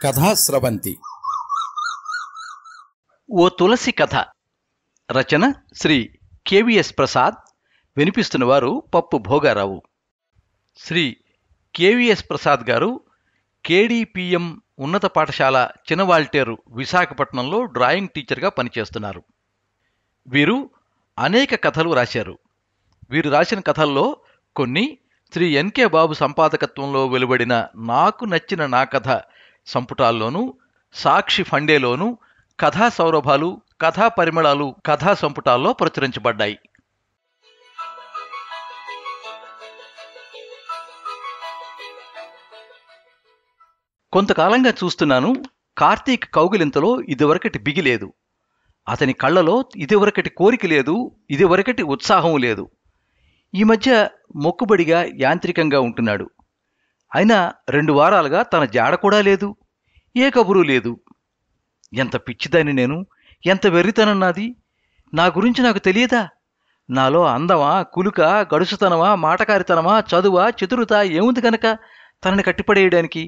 కథాస్రవంతి. ఓ తులసి కథ. రచన శ్రీ కెవిఎస్ ప్రసాద్. వినిపిస్తున్నవారు పప్పు భోగారావు. శ్రీ కెవిఎస్ ప్రసాద్ గారు కేడిపిఎం ఉన్నత పాఠశాల చినవాల్టేరు విశాఖపట్నంలో డ్రాయింగ్ టీచర్గా పనిచేస్తున్నారు. వీరు అనేక కథలు రాశారు. వీరు రాసిన కథల్లో కొన్ని శ్రీ ఎన్కే బాబు సంపాదకత్వంలో వెలువడిన నాకు నచ్చిన నా కథ సంపుటాల్లోనూ, సాక్షి ఫండేలోనూ, కథా సౌరభాలు, కథా పరిమళాలు కథా సంపుటాల్లో ప్రచురించబడ్డాయి. కొంతకాలంగా చూస్తున్నాను, కార్తీక్ కౌగిలింతలో ఇదివరకటి బిగి లేదు. అతని కళ్ళలో ఇదివరకటి కోరిక లేదు, ఇదివరకటి ఉత్సాహం లేదు. ఈ మధ్య మొక్కుబడిగా యాంత్రికంగా ఉంటున్నాడు. అయినా 2 వారాలుగా తన జాడ కూడా లేదు, ఏ కబురు లేదు. ఎంత పిచ్చిదాన్ని నేను, ఎంత వెర్రితనం నాది! నా గురించి నాకు తెలియదా? నాలో అందమా, కులుక, గడుసుతనమా, మాటకారితనమా, చదువా, చతురత ఏముంది కనుక తనని కట్టిపడేయడానికి?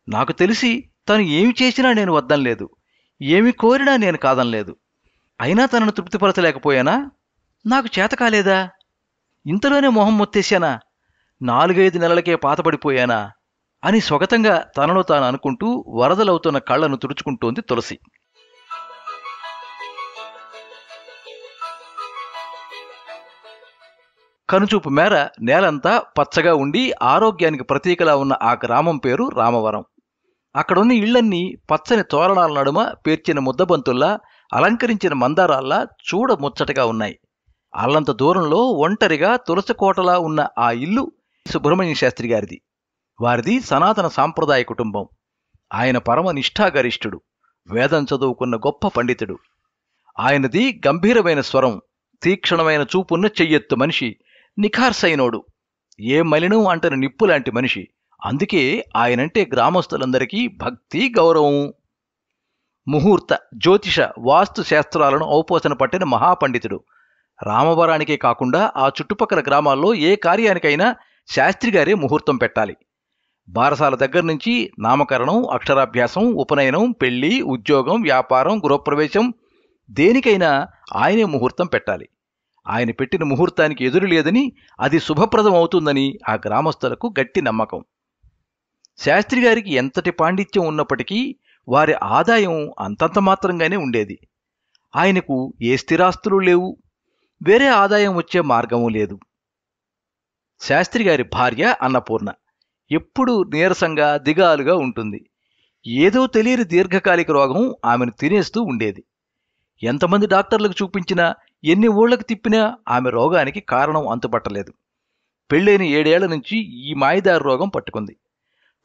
నాకు తెలిసి తను ఏమి చేసినా నేను వద్దంలేదు, ఏమి కోరినా నేను కాదనలేదు. అయినా తనను తృప్తిపరచలేకపోయానా? నాకు చేత కాలేదా? ఇంతలోనే మొహం మొత్తేశానా? 4-5 నెలలకే పాతపడిపోయానా అని స్వగతంగా తనలో తాను అనుకుంటూ వరదలవుతున్న కళ్లను తుడుచుకుంటోంది తులసి. కనుచూపు మేర నేలంతా పచ్చగా ఉండి ఆరోగ్యానికి ప్రతీకలా ఉన్న ఆ గ్రామం పేరు రామవరం. అక్కడున్న ఇళ్లన్నీ పచ్చని తోరణాల నడుమ పేర్చిన ముద్దబంతుల్లా, అలంకరించిన మందారాల్లా చూడ ముచ్చటగా ఉన్నాయి. అల్లంత దూరంలో ఒంటరిగా తులసి కోటలా ఉన్న ఆ ఇల్లు సుబ్రహ్మణ్య శాస్త్రి గారిది. వారిది సనాతన సాంప్రదాయ కుటుంబం. ఆయన పరమ నిష్ఠాగరిష్ఠుడు, వేదం చదువుకున్న గొప్ప పండితుడు. ఆయనది గంభీరమైన స్వరం, తీక్షణమైన చూపున్న చెయ్యెత్తు మనిషి, నిఖార్సైనోడు, ఏ మలినం అంటని నిప్పు లాంటి మనిషి. అందుకే ఆయనంటే గ్రామస్తులందరికీ భక్తి, గౌరవం. ముహూర్త, జ్యోతిష, వాస్తు శాస్త్రాలను ఔపోసన పట్టిన మహాపండితుడు. రామవరానికే కాకుండా ఆ చుట్టుపక్కల గ్రామాల్లో ఏ కార్యానికైనా శాస్త్రిగారే ముహూర్తం పెట్టాలి. బారసాల దగ్గర నుంచి నామకరణం, అక్షరాభ్యాసం, ఉపనయనం, పెళ్లి, ఉద్యోగం, వ్యాపారం, గృహప్రవేశం, దేనికైనా ఆయనే ముహూర్తం పెట్టాలి. ఆయన పెట్టిన ముహూర్తానికి ఎదురు లేదని, అది శుభప్రదం అవుతుందని ఆ గ్రామస్తులకు గట్టి నమ్మకం. శాస్త్రిగారికి ఎంతటి పాండిత్యం ఉన్నప్పటికీ వారి ఆదాయం అంతంత మాత్రంగానే ఉండేది. ఆయనకు ఏ స్థిరాస్తులు లేవు, వేరే ఆదాయం వచ్చే మార్గమూ లేదు. శాస్త్రిగారి భార్య అన్నపూర్ణ ఎప్పుడూ నీరసంగా, దిగాలుగా ఉంటుంది. ఏదో తెలియని దీర్ఘకాలిక రోగం ఆమెను తినేస్తూ ఉండేది. ఎంతమంది డాక్టర్లకు చూపించినా, ఎన్ని ఊళ్ళకు తిప్పినా ఆమె రోగానికి కారణం అంతుపట్టలేదు. పెళ్ళైన 7 ఏళ్ల నుంచి ఈ మాయదారి రోగం పట్టుకుంది.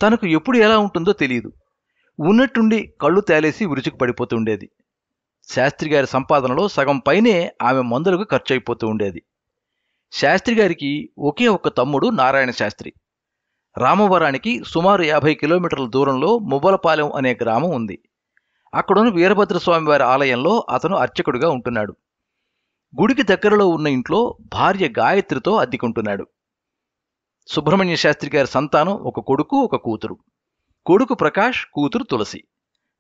తనకు ఎప్పుడు ఎలా ఉంటుందో తెలియదు. ఉన్నట్టుండి కళ్ళు తేలేసి విరుచుకు పడిపోతుండేది. శాస్త్రిగారి సంపాదనలో సగం పైనే ఆమె మందులకు ఖర్చయిపోతూ ఉండేది. శాస్త్రిగారికి ఒకే ఒక్క తమ్ముడు నారాయణ శాస్త్రి. రామవరానికి సుమారు 50 కిలోమీటర్ల దూరంలో మువ్వలపాలెం అనే గ్రామం ఉంది. అక్కడున్న వీరభద్రస్వామి వారి ఆలయంలో అతను అర్చకుడిగా ఉంటున్నాడు. గుడికి దగ్గరలో ఉన్న ఇంట్లో భార్య గాయత్రితో అద్దెకుంటున్నాడు. సుబ్రహ్మణ్య శాస్త్రి గారి సంతానం ఒక కొడుకు, ఒక కూతురు. కొడుకు ప్రకాష్, కూతురు తులసి.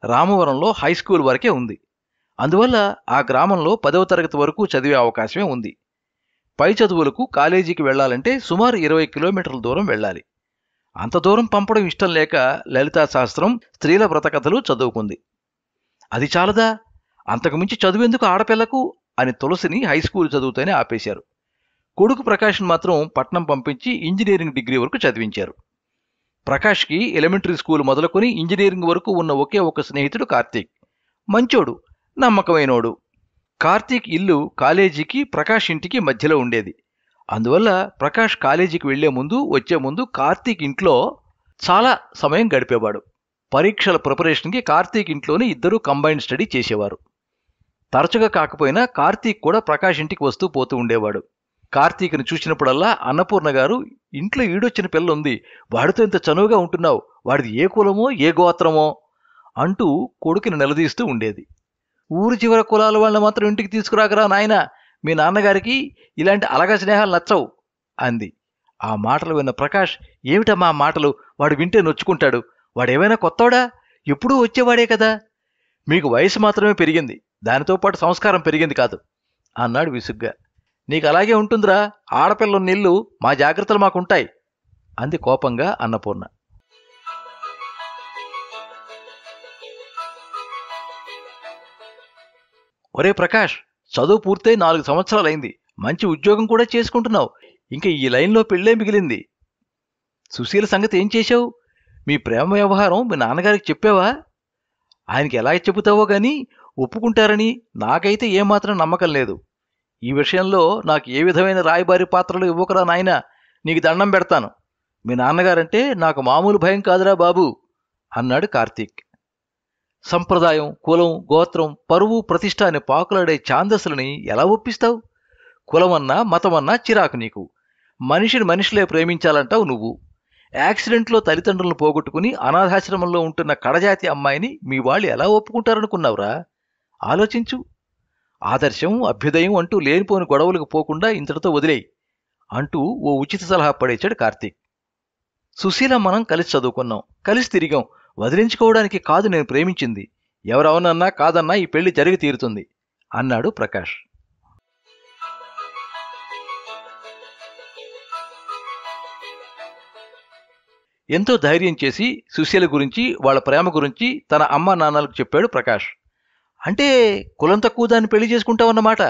రామవరంలో హైస్కూల్ వరకే ఉంది. అందువల్ల ఆ గ్రామంలో 10వ తరగతి వరకు చదివే అవకాశమే ఉంది. పై చదువులకు కాలేజీకి వెళ్లాలంటే సుమారు 20 కిలోమీటర్ల దూరం వెళ్ళాలి. అంత దూరం పంపడం ఇష్టం లేక లలితా శాస్త్రం, స్త్రీల వ్రతకథలు చదువుకుంది. అది చాలదా, అంతకుమించి చదువెందుకు ఆడపిల్లకు అని తులసిని హైస్కూల్ చదువుతూనే ఆపేశారు. కొడుకు ప్రకాష్ని మాత్రం పట్నం పంపించి ఇంజనీరింగ్ డిగ్రీ వరకు చదివించారు. ప్రకాష్కి ఎలిమెంటరీ స్కూల్ మొదలుకొని ఇంజనీరింగ్ వరకు ఉన్న ఒకే ఒక స్నేహితుడు కార్తీక్. మంచోడు, నమ్మకమైనోడు. కార్తీక్ ఇల్లు కాలేజీకి, ప్రకాష్ ఇంటికి మధ్యలో ఉండేది. అందువల్ల ప్రకాష్ కాలేజీకి వెళ్లే ముందు, వచ్చే ముందు కార్తీక్ ఇంట్లో చాలా సమయం గడిపేవాడు. పరీక్షల ప్రిపరేషన్కి కార్తీక్ ఇంట్లోనే ఇద్దరూ కంబైన్డ్ స్టడీ చేసేవారు. తరచుగా కాకపోయినా కార్తీక్ కూడా ప్రకాష్ ఇంటికి వస్తూ పోతూ ఉండేవాడు. కార్తీక్ని చూసినప్పుడల్లా అన్నపూర్ణ గారు, ఇంట్లో ఈడొచ్చిన పిల్ల ఉంది, వాడితో ఇంత చనువుగా ఉంటున్నావు, వాడిది ఏ కులమో ఏ గోత్రమో అంటూ కొడుకుని నిలదీస్తూ ఉండేది. ఊరి చివర కులాల వాళ్ళని మాత్రం ఇంటికి తీసుకురాకరా నాయనా, మీ నాన్నగారికి ఇలాంటి అలగా స్నేహాలు నచ్చవు అంది. ఆ మాటలు విన్న ప్రకాష్, ఏమిటమ్మా ఆ మాటలు, వాడు వింటే నొచ్చుకుంటాడు, వాడేమైనా కొత్తోడా, ఎప్పుడూ వచ్చేవాడే కదా. మీకు వయసు మాత్రమే పెరిగింది, దానితో పాటు సంస్కారం పెరిగింది కాదు అన్నాడు విసుగ్గా. నీకు అలాగే ఉంటుందిరా, ఆడపిల్లన్న ఇల్లు, మా జాగ్రత్తలు మాకుంటాయి అంది కోపంగా అన్నపూర్ణ. ఒరే ప్రకాష్, చదువు పూర్తయి 4 సంవత్సరాలైంది, మంచి ఉద్యోగం కూడా చేసుకుంటున్నావు, ఇంక ఈ లైన్లో పెళ్ళే మిగిలింది. సుశీల సంగతి ఏం చేశావు? మీ ప్రేమ వ్యవహారం మీ నాన్నగారికి చెప్పావా? ఆయనకి ఎలా చెబుతావో గాని ఒప్పుకుంటారని నాకైతే ఏమాత్రం నమ్మకం లేదు. ఈ విషయంలో నాకు ఏ విధమైన రాయబారి పాత్రలు ఇవ్వకరా నాయనా, నీకు దండం పెడతాను. మీ నాన్నగారంటే నాకు మామూలు భయం కాదురా బాబు అన్నాడు కార్తీక్. సంప్రదాయం, కులం, గోత్రం, పరువు, ప్రతిష్ట అనే పాకులాడే ఛాందస్సులని ఎలా ఒప్పిస్తావు? కులమన్నా మతమన్నా చిరాకు నీకు. మనిషిని మనిషిలే ప్రేమించాలంటావు నువ్వు. యాక్సిడెంట్లో తల్లిదండ్రులను పోగొట్టుకుని అనాథాశ్రమంలో ఉంటున్న కడజాతి అమ్మాయిని మీ వాళ్ళు ఎలా ఒప్పుకుంటారనుకున్నావురా? ఆలోచించు. ఆదర్శం, అభ్యుదయం అంటూ లేనిపోని గొడవలకు పోకుండా ఇంతటితో వదిలేయి అంటూ ఓ ఉచిత సలహా పడేశాడు కార్తీక్. సుశీల మనం కలిసి చదువుకున్నాం, కలిసి తిరిగాం, వదిలించుకోవడానికి కాదు నేను ప్రేమించింది. ఎవరవనన్నా కాదన్నా ఈ పెళ్లి జరిగి తీరుతుంది అన్నాడు ప్రకాష్. ఎంతో ధైర్యం చేసి సుశీల గురించి, వాళ్ళ ప్రేమ గురించి తన అమ్మా నాన్నలకు చెప్పాడు ప్రకాష్. అంటే కులం తక్కువ దాన్ని పెళ్లి చేసుకుంటావన్నమాట.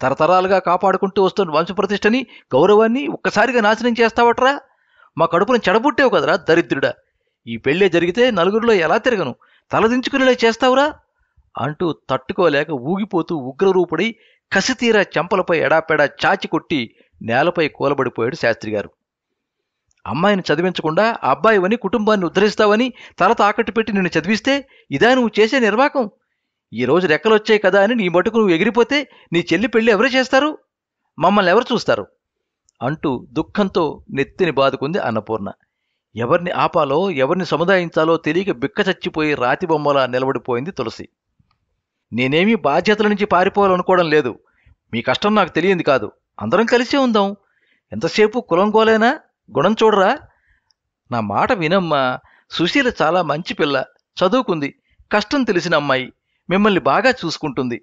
తరతరాలుగా కాపాడుకుంటూ వస్తున్న వంశప్రతిష్టని, గౌరవాన్ని ఒక్కసారిగా నాశనం చేస్తావట్రా? మా కడుపును చెడబుట్టావు కదరా దరిద్రుడా. ఈ పెళ్ళే జరిగితే నలుగురిలో ఎలా తిరగను, తలదించుకునేలా చేస్తావురా అంటూ తట్టుకోలేక ఊగిపోతూ ఉగ్రరూపుడై కసితీరా చెంపలపై ఎడాపెడా చాచి కొట్టి నేలపై కూలబడిపోయాడు శాస్త్రిగారు. అమ్మాయిని చదివించకుండా అబ్బాయివని, కుటుంబాన్ని ఉద్ధరిస్తావని తల తాకట్టు పెట్టి నిన్ను చదివిస్తే ఇదా నువ్వు చేసే నిర్వాకం? ఈరోజు రెక్కలొచ్చాయి కదా అని నీ మటుకు నువ్వు ఎగిరిపోతే నీ చెల్లి పెళ్లి ఎవరు చేస్తారు? మమ్మల్ని ఎవరు చూస్తారు అంటూ దుఃఖంతో నెత్తిని బాదుకుంది అన్నపూర్ణ. ఎవరిని ఆపాలో, ఎవరిని సముదాయించాలో తెలియక బిక్క చచ్చిపోయి రాతి బొమ్మలా నిలబడిపోయింది తులసి. నేనేమీ బాధ్యతల నుంచి పారిపోవాలనుకోవడం లేదు. మీ కష్టం నాకు తెలియంది కాదు. అందరం కలిసే ఉందాం. ఎంతసేపు కులం గోలేనా, గుణం చూడరా? నా మాట వినమ్మా. సుశీల చాలా మంచి పిల్ల, చదువుకుంది, కష్టం తెలిసిన అమ్మాయి, మిమ్మల్ని బాగా చూసుకుంటుంది.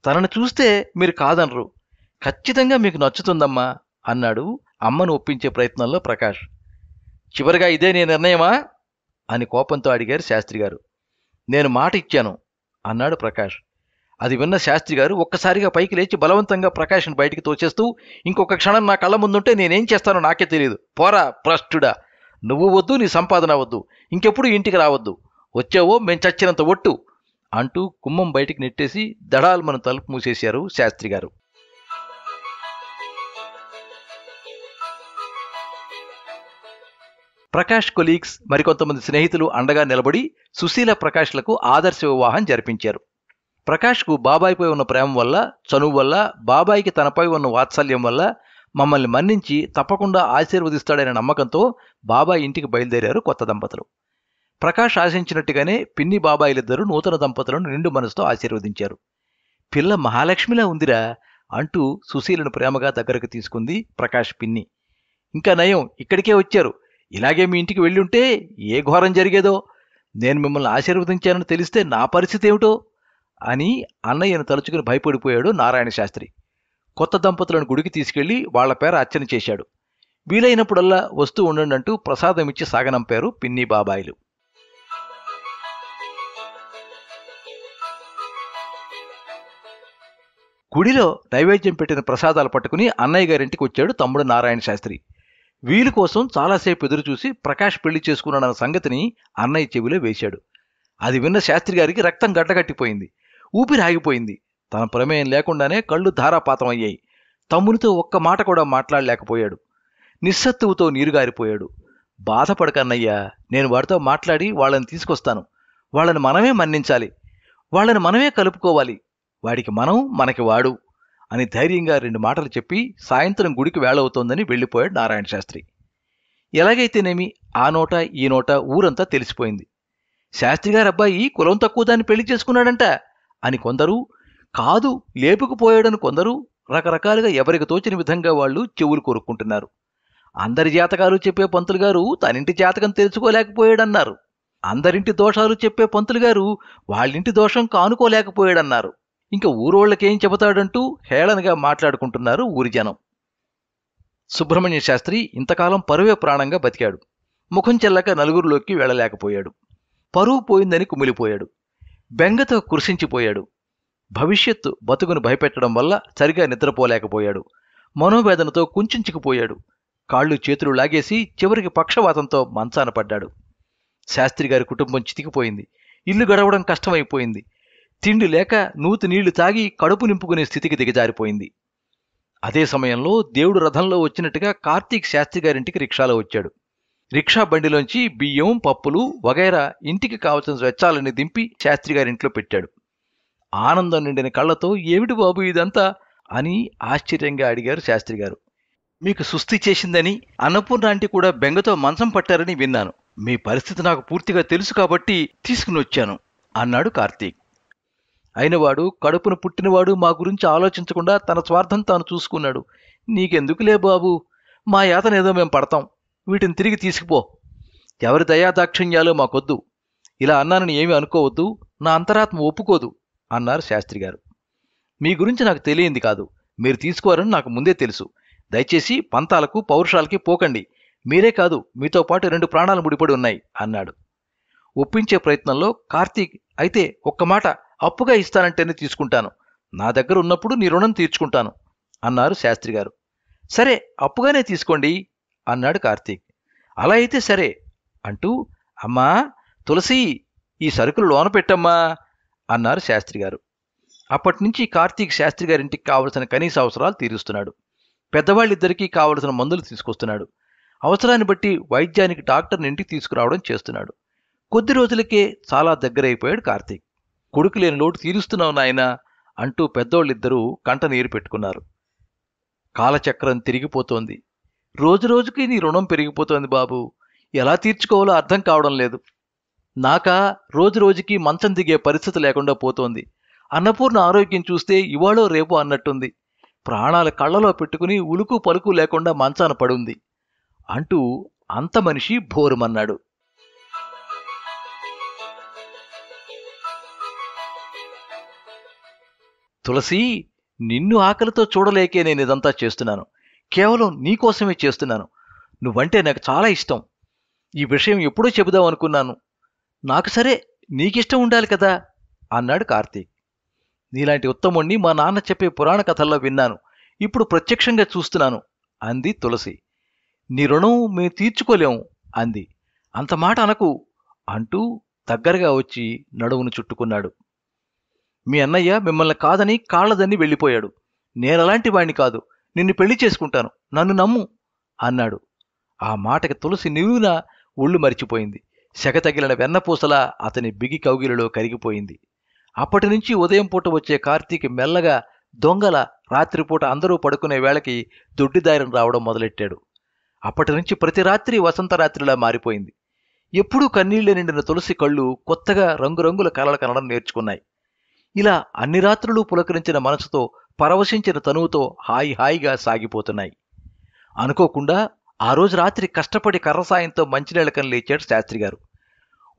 తనను చూస్తే మీరు కాదనరు. ఖచ్చితంగా మీకు నచ్చుతుందమ్మా అన్నాడు అమ్మను ఒప్పించే ప్రయత్నంలో ప్రకాష్. చివరిగా ఇదే నీ నిర్ణయమా అని కోపంతో అడిగారు శాస్త్రిగారు. నేను మాట ఇచ్చాను అన్నాడు ప్రకాష్. అది విన్న శాస్త్రిగారు ఒక్కసారిగా పైకి లేచి బలవంతంగా ప్రకాష్ని బయటికి తోచేస్తూ, ఇంకొక క్షణం నా కళ్ళ ముందుంటే నేనేం చేస్తానో నాకే తెలియదు. పోరా భ్రష్టుడా, నువ్వు వద్దు, నీ సంపాదన వద్దు, ఇంకెప్పుడు ఇంటికి రావద్దు, వచ్చావో మేం చచ్చినంత ఒట్టు అంటూ గుమ్మం బయటికి నెట్టేసి దడాల్మను తలుపు మూసేశారు శాస్త్రిగారు. ప్రకాష్ కొలీగ్స్ మరికొంతమంది స్నేహితులు అండగా నిలబడి సుశీల ప్రకాష్లకు ఆదర్శ వివాహం జరిపించారు. ప్రకాష్కు బాబాయిపై ఉన్న ప్రేమ వల్ల, చనువు వల్ల, బాబాయికి తనపై ఉన్న వాత్సల్యం వల్ల మమ్మల్ని మన్నించి తప్పకుండా ఆశీర్వదిస్తాడనే నమ్మకంతో బాబాయ్ ఇంటికి బయలుదేరారు కొత్త దంపతులు. ప్రకాష్ ఆశించినట్టుగానే పిన్ని బాబాయిలిద్దరూ నూతన దంపతులను నిండు మనసుతో ఆశీర్వదించారు. పిల్ల మహాలక్ష్మిలా ఉందిరా అంటూ సుశీలను ప్రేమగా దగ్గరకు తీసుకుంది ప్రకాష్ పిన్ని. ఇంకా నయం, ఇక్కడికే వచ్చారు. ఇలాగే మీ ఇంటికి వెళ్ళుంటే ఏ ఘోరం జరిగేదో. నేను మిమ్మల్ని ఆశీర్వదించానని తెలిస్తే నా పరిస్థితి ఏమిటో అని అన్నయ్యను తలుచుకుని భయపడిపోయాడు నారాయణ శాస్త్రి. కొత్త దంపతులను గుడికి తీసుకెళ్లి వాళ్ల పేర అర్చన చేశాడు. వీలైనప్పుడల్లా వస్తూ ఉండండి అంటూ ప్రసాదం ఇచ్చి సాగనంపారు పిన్ని బాబాయిలు. గుడిలో నైవేద్యం పెట్టిన ప్రసాదాలు పట్టుకుని అన్నయ్య గారింటికి వచ్చాడు తమ్ముడు నారాయణ శాస్త్రి. వీలు కోసం చాలాసేపు ఎదురుచూసి ప్రకాష్ పెళ్లి చేసుకున్నాడన్న సంగతిని అన్నయ్య చెవిలో వేశాడు. అది విన్న శాస్త్రి గారికి రక్తం గడ్డగట్టిపోయింది, ఊపిరి ఆగిపోయింది. తన ప్రమేయం లేకుండానే కళ్ళు ధారాపాతం అయ్యాయి. తమ్మునితో ఒక్క మాట కూడా మాట్లాడలేకపోయాడు. నిస్సత్తువుతో నీరుగారిపోయాడు. బాధపడకన్నయ్యా, నేను వాడితో మాట్లాడి వాళ్ళని తీసుకొస్తాను. వాళ్ళని మనమే మన్నించాలి, వాళ్ళని మనమే కలుపుకోవాలి. వాడికి మనం, మనకి వాడు అని ధైర్యంగా 2 మాటలు చెప్పి సాయంత్రం గుడికి వేళవుతోందని వెళ్ళిపోయాడు నారాయణ శాస్త్రి. ఎలాగైతేనేమి ఆ నోట ఈ నోట ఊరంతా తెలిసిపోయింది. శాస్త్రిగారి అబ్బాయి కులం తక్కువ దాన్ని పెళ్లి చేసుకున్నాడంట అని కొందరు, కాదు లేపుకుపోయాడని కొందరు, రకరకాలుగా ఎవరికి తోచిన విధంగా వాళ్ళు చెవులు కొరుక్కుంటున్నారు. అందరి జాతకాలు చెప్పే పంతులు గారు తనింటి జాతకం తెలుసుకోలేకపోయాడన్నారు. అందరింటి దోషాలు చెప్పే పంతులు గారు వాళ్ళింటి దోషం కానుకోలేకపోయాడన్నారు. ఇంక ఊరోళ్ళకేం చెబుతాడంటూ హేళనగా మాట్లాడుకుంటున్నారు ఊరి జనం. సుబ్రహ్మణ్య శాస్త్రి ఇంతకాలం పరువే ప్రాణంగా బతికాడు. ముఖం చెల్లక నలుగురిలోకి వెళ్ళలేకపోయాడు. పరువు పోయిందని కుమిలిపోయాడు. బెంగతో కృషించిపోయాడు. భవిష్యత్తు బతుకును భయపెట్టడం వల్ల సరిగా నిద్రపోలేకపోయాడు. మనోవేదనతో కుంచుకుపోయాడు. కాళ్ళు చేతులు లాగేసి చివరికి పక్షవాతంతో మంచాన పడ్డాడు. శాస్త్రిగారి కుటుంబం చితికిపోయింది. ఇల్లు గడవడం కష్టమైపోయింది. తిండి లేక నూతి నీళ్లు తాగి కడుపు నింపుకునే స్థితికి దిగజారిపోయింది. అదే సమయంలో దేవుడు రథంలో వచ్చినట్టుగా కార్తీక్ శాస్త్రిగారింటికి రిక్షాలో వచ్చాడు. రిక్షా బండిలోంచి బియ్యం, పప్పులు వగైరా ఇంటికి కావలసిన వెచ్చాలని దింపి శాస్త్రిగారింట్లో పెట్టాడు. ఆనందం నిండిన కళ్లతో "ఏమిటి బాబు ఇదంతా" అని ఆశ్చర్యంగా అడిగారు శాస్త్రిగారు. "మీకు సుస్థి చేసిందని, అన్నపూర్ణ ఆంటీ కూడా బెంగతో మంచం పట్టారని విన్నాను. మీ పరిస్థితి నాకు పూర్తిగా తెలుసు కాబట్టి తీసుకుని వచ్చాను" అన్నాడు కార్తీక్. అయినవాడు, కడుపును పుట్టినవాడు మా గురించి ఆలోచించకుండా తన స్వార్థం తాను చూసుకున్నాడు. "నీకెందుకులే బాబు, మా యాతనేదో మేం పడతాం. వీటిని తిరిగి తీసుకుపో. ఎవరి దయాదాక్షిణ్యాలు మాకొద్దు. ఇలా అన్నానని ఏమీ అనుకోవద్దు. నా అంతరాత్మ ఒప్పుకోదు" అన్నారు శాస్త్రిగారు. "మీ గురించి నాకు తెలియంది కాదు. మీరు తీసుకోవాలని నాకు ముందే తెలుసు. దయచేసి పంతాలకు పౌరుషాలకి పోకండి. మీరే కాదు, మీతో పాటు 2 ప్రాణాలు ముడిపడి ఉన్నాయి" అన్నాడు. ఒప్పించే ప్రయత్నంలో కార్తీక్, "అయితే ఒక్క మాట, అప్పుగా ఇస్తానంటేనే తీసుకుంటాను. నా దగ్గర ఉన్నప్పుడు నీ రుణం తీర్చుకుంటాను" అన్నారు శాస్త్రిగారు. "సరే, అప్పుగానే తీసుకోండి" అన్నాడు కార్తీక్. "అలా అయితే సరే" అంటూ, "అమ్మా తులసి, ఈ సరుకులు లోన పెట్టమ్మా" అన్నారు శాస్త్రిగారు. అప్పటినుంచి కార్తీక్ శాస్త్రిగారింటికి కావలసిన కనీస అవసరాలు తీరుస్తున్నాడు. పెద్దవాళ్ళిద్దరికీ కావలసిన మందులు తీసుకొస్తున్నాడు. అవసరాన్ని బట్టి వైద్యానికి డాక్టర్ని ఇంటికి తీసుకురావడం చేస్తున్నాడు. కొద్ది రోజులకే చాలా దగ్గరైపోయాడు కార్తీక్. "కొడుకు లేని లోటు తీరుస్తున్నావు నాయనా" అంటూ పెద్దోళ్ళిద్దరూ కంట నీరు పెట్టుకున్నారు. "కాలచక్రం తిరిగిపోతోంది. రోజురోజుకి నీ రుణం పెరిగిపోతోంది బాబు. ఎలా తీర్చుకోవాలో అర్థం కావడం లేదు. నాకా రోజురోజుకి మంచం దిగే పరిస్థితి లేకుండా పోతోంది. అన్నపూర్ణ ఆరోగ్యం చూస్తే ఇవాళో రేపు అన్నట్టుంది. ప్రాణాల కళ్లలో పెట్టుకుని ఉలుకు పలుకు లేకుండా మంచాన పడుంది" అంటూ అంత మనిషి భోరుమన్నాడు. "తులసి, నిన్ను ఆకలితో చూడలేకే నేను ఇదంతా చేస్తున్నాను. కేవలం నీకోసమే చేస్తున్నాను. నువ్వంటే నాకు చాలా ఇష్టం. ఈ విషయం ఎప్పుడూ చెబుదాం అనుకున్నాను. నాకు సరే, నీకిష్టం ఉండాలి కదా" అన్నాడు కార్తీక్. "నీలాంటి ఉత్తముణ్ణి మా నాన్న చెప్పే పురాణ కథల్లో విన్నాను. ఇప్పుడు ప్రత్యక్షంగా చూస్తున్నాను" అంది తులసి. "నీ రుణం మేము తీర్చుకోలేము" అంది. "అంత మాట అనకు" అంటూ దగ్గరగా వచ్చి నడుమును చుట్టుకున్నాడు. "మీ అన్నయ్య మిమ్మల్ని కాదని కాళ్లదన్ని వెళ్ళిపోయాడు. నేనలాంటి వాణ్ణి కాదు. నిన్ను పెళ్లి చేసుకుంటాను. నన్ను నమ్ము" అన్నాడు. ఆ మాటకి తులసి నిలువున ఒళ్ళు మరిచిపోయింది. సెగ తగిలిన వెన్నపూసలా అతని బిగి కౌగిలిలో కరిగిపోయింది. అప్పటినుంచి ఉదయం పూట వచ్చే కార్తీక్ మెల్లగా దొంగల రాత్రిపూట అందరూ పడుకునే వేళకి దొడ్డిదారిని రావడం మొదలెట్టాడు. అప్పటినుంచి ప్రతి రాత్రి వసంతరాత్రిలా మారిపోయింది. ఎప్పుడూ కన్నీళ్లే నిండిన తులసి కళ్ళు కొత్తగా రంగురంగుల కలలు కనడం నేర్చుకున్నాయి. ఇలా అన్ని రాత్రులు పులకరించిన మనసుతో, పరవశించిన తనువుతో హాయిగా సాగిపోతున్నాయి. అనుకోకుండా ఆ రోజు రాత్రి కష్టపడి కర్ర సాయంతో మంచినీళ్ళకని లేచాడు శాస్త్రిగారు.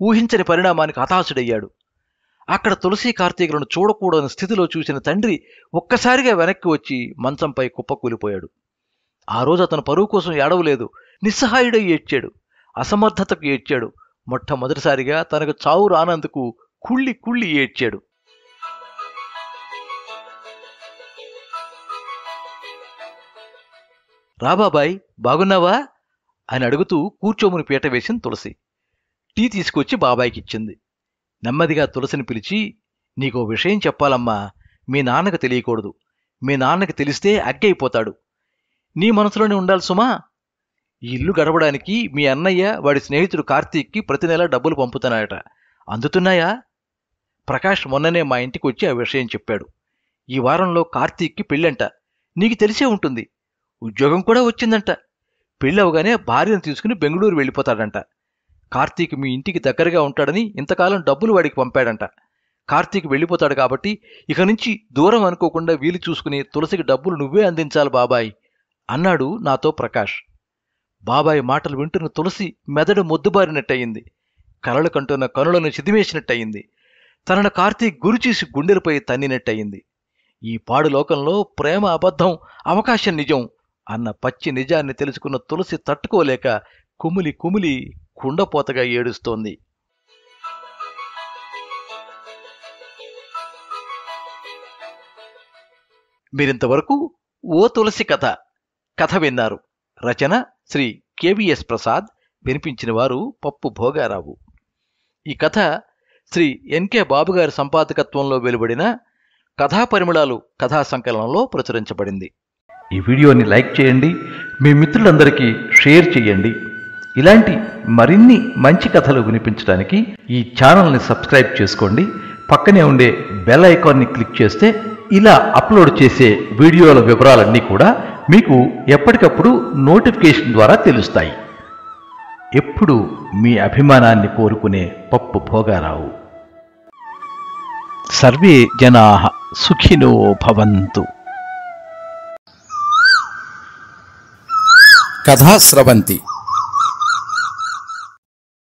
ఊహించని పరిణామానికి హతాశుడయ్యాడు. అక్కడ తులసి కార్తీకులను చూడకూడని స్థితిలో చూసిన తండ్రి ఒక్కసారిగా వెనక్కి వచ్చి మంచంపై కుప్పకూలిపోయాడు. ఆ రోజు అతను పరువు కోసం ఏడవలేదు. నిస్సహాయుడై ఏడ్చాడు. అసమర్థతకు ఏడ్చాడు. మొట్టమొదటిసారిగా తనకు చావు రానందుకు కుళ్ళి కుళ్ళి ఏడ్చాడు. "రా బాబాయ్, బాగున్నావా?" అని అడుగుతూ కూర్చోముని పీట వేసింది తులసి. టీ తీసుకొచ్చి బాబాయికి ఇచ్చింది. నెమ్మదిగా తులసిని పిలిచి, "నీకో విషయం చెప్పాలమ్మా. మీ నాన్నకు తెలియకూడదు. మీ నాన్నకి తెలిస్తే అగ్గైపోతాడు. నీ మనసులోనే ఉండాలి సుమా. ఈ ఇల్లు గడవడానికి మీ అన్నయ్య వాడి స్నేహితుడు కార్తీక్కి ప్రతి నెల డబ్బులు పంపుతున్నాడట. అందుతున్నాయా? ప్రకాష్ మొన్ననే మా ఇంటికి వచ్చి ఆ విషయం చెప్పాడు. ఈ వారంలో కార్తీక్కి పెళ్ళంట. నీకు తెలిసే ఉంటుంది. ఉద్యోగం కూడా వచ్చిందంట. పెళ్ళవగానే భార్యను తీసుకుని బెంగళూరు వెళ్ళిపోతాడంట. కార్తీక్ మీ ఇంటికి దగ్గరగా ఉంటాడని ఇంతకాలం డబ్బులు వాడికి పంపాడంట. కార్తీక్ వెళ్ళిపోతాడు కాబట్టి ఇక నుంచి దూరం అనుకోకుండా వీలు చూసుకుని తులసికి డబ్బులు నువ్వే అందించాలి బాబాయ్" అన్నాడు నాతో ప్రకాష్. బాబాయ్ మాటలు వింటున్న తులసి మెదడు మొద్దుబారినట్టయింది. కలలు కంటున్న కనులను చిదిమేసినట్టయింది. తనను కార్తీక్ గురిచూసి గుండెలపై తన్నినట్టయింది. ఈ పాడు లోకంలో ప్రేమ అబద్ధం, అవకాశం నిజం అన్న పచ్చి నిజాన్ని తెలుసుకున్న తులసి తట్టుకోలేక కుమిలి కుమిలి కుండపోతగా ఏడుస్తోంది. మీరింతవరకు ఓ తులసి కథ విన్నారు. రచన శ్రీ కెవిఎస్ ప్రసాద్, వినిపించిన వారు పప్పు భోగారావు. ఈ కథ శ్రీ ఎన్కే బాబుగారి సంపాదకత్వంలో వెలువడిన కథా పరిమళాలు కథా సంకలనంలో ప్రచురించబడింది. ఈ వీడియోని లైక్ చేయండి, మీ మిత్రులందరికీ షేర్ చేయండి. ఇలాంటి మరిన్ని మంచి కథలు వినిపించడానికి ఈ ఛానల్ని సబ్స్క్రైబ్ చేసుకోండి. పక్కనే ఉండే బెల్ ఐకాన్ని క్లిక్ చేస్తే ఇలా అప్లోడ్ చేసే వీడియోల వివరాలన్నీ కూడా మీకు ఎప్పటికప్పుడు నోటిఫికేషన్ ద్వారా తెలుస్తాయి. ఎప్పుడు మీ అభిమానాన్ని కోరుకునే పప్పు భోగారావు. సర్వే జనాః సుఖినో భవంతు. కథా స్రవంతి.